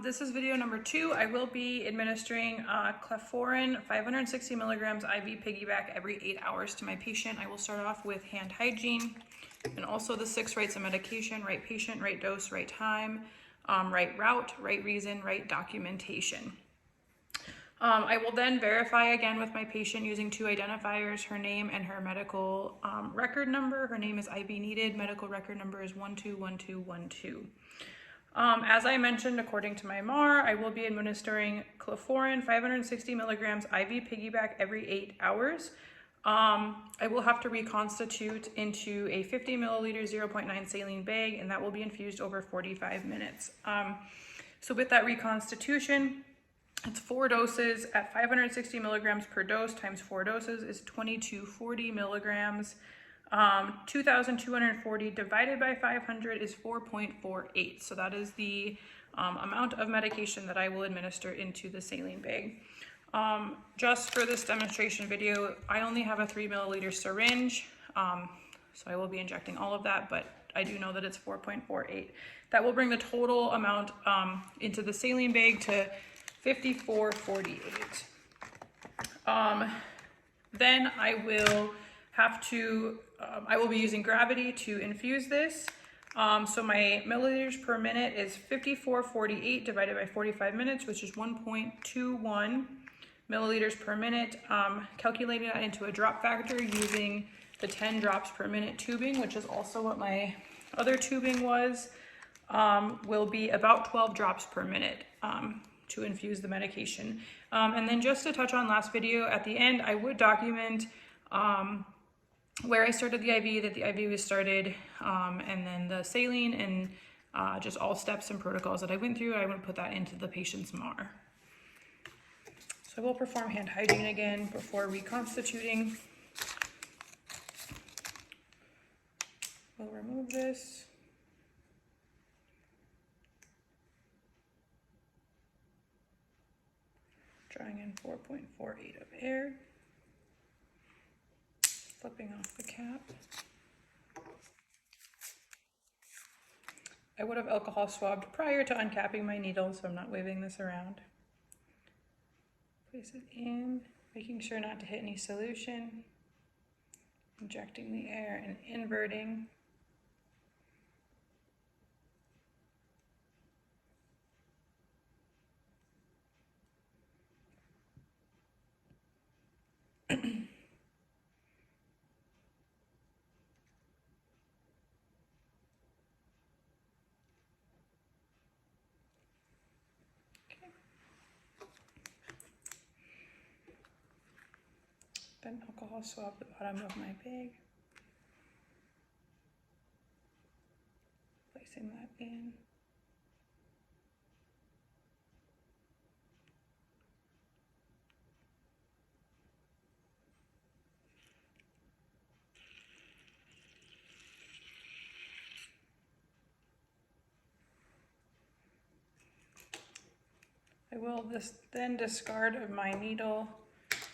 This is video number 2. I will be administering clefairin 560 milligrams IV piggyback every 8 hours to my patient. I will start off with hand hygiene and also the 6 rights of medication: right patient, right dose, right time, right route, right reason, right documentation. I will then verify again with my patient using 2 identifiers: her name and her medical record number. Her name is IB needed, medical record number is 121212. As I mentioned, according to my MAR, I will be administering clefairin 560 milligrams IV piggyback every 8 hours. I will have to reconstitute into a 50 milliliter 0.9 saline bag, and that will be infused over 45 minutes. So with that reconstitution, it's 4 doses at 560 milligrams per dose times 4 doses is 2240 milligrams. 2,240 divided by 500 is 4.48. So that is the amount of medication that I will administer into the saline bag. Just for this demonstration video, I only have a 3 milliliter syringe, so I will be injecting all of that, but I do know that it's 4.48. That will bring the total amount into the saline bag to 5448. Then I will have to, I will be using gravity to infuse this. So my milliliters per minute is 5448 divided by 45 minutes, which is 1.21 milliliters per minute. Calculating that into a drop factor using the 10 drops per minute tubing, which is also what my other tubing was, will be about 12 drops per minute to infuse the medication. And then just to touch on last video, at the end, I would document where I started the IV, that the IV was started, and then the saline, and just all steps and protocols that I went through. I would put that into the patient's MAR. So I will perform hand hygiene again before reconstituting. We'll remove this. Drawing in 4.48 of air. Flipping off the cap. I would have alcohol swabbed prior to uncapping my needle, so I'm not waving this around. Place it in, making sure not to hit any solution. Injecting the air and inverting. Then alcohol swab the bottom of my bag. Placing that in. I will then discard of my needle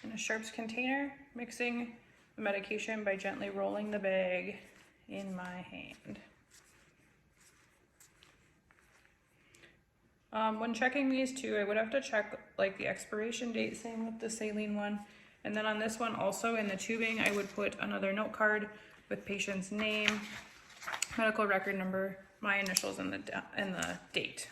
in a sharps container, mixing the medication by gently rolling the bag in my hand. When checking these two, I would have to check like the expiration date, same with the saline one. And then on this one also in the tubing, I would put another note card with patient's name, medical record number, my initials, and the date.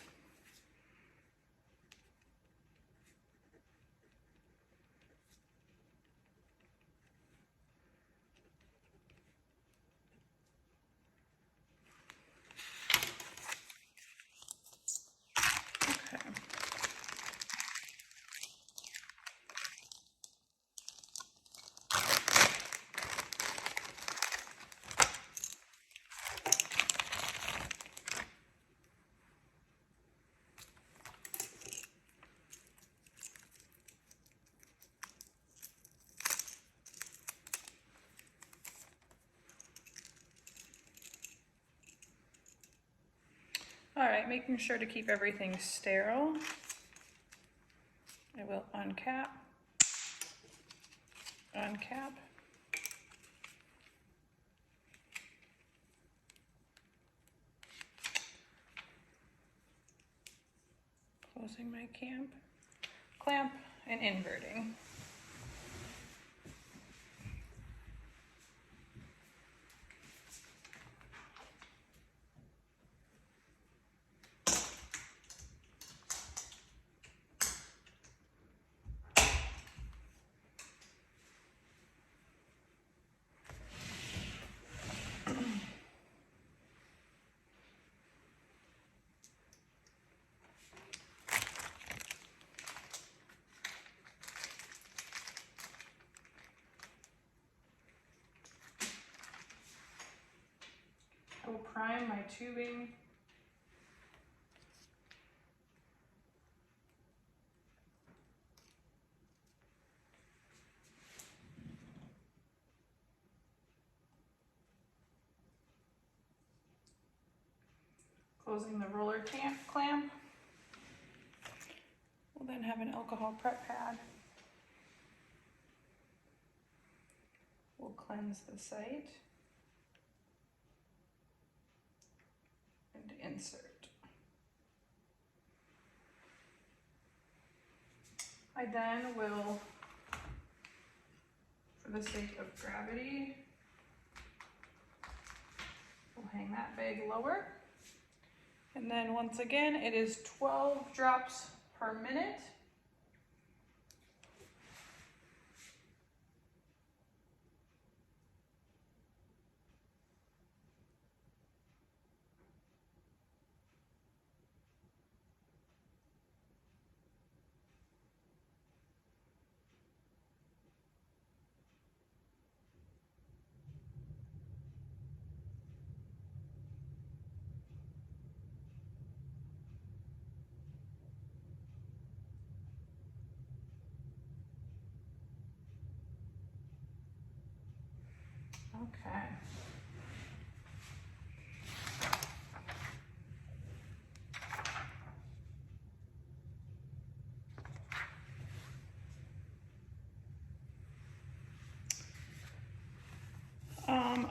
All right, making sure to keep everything sterile. I will uncap, Closing my clamp and inverting. I will prime my tubing. Closing the roller clamp. We'll then have an alcohol prep pad. We'll cleanse the site and insert. I then will, for the sake of gravity, we'll hang that bag lower. And then once again, it is 12 drops per minute. Okay.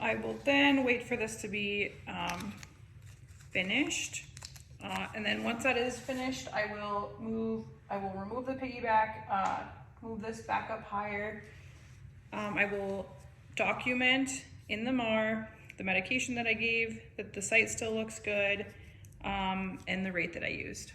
I will then wait for this to be finished. And then once that is finished, I will remove the piggyback, move this back up higher. I will document in the MAR the medication that I gave, that the site still looks good, and the rate that I used.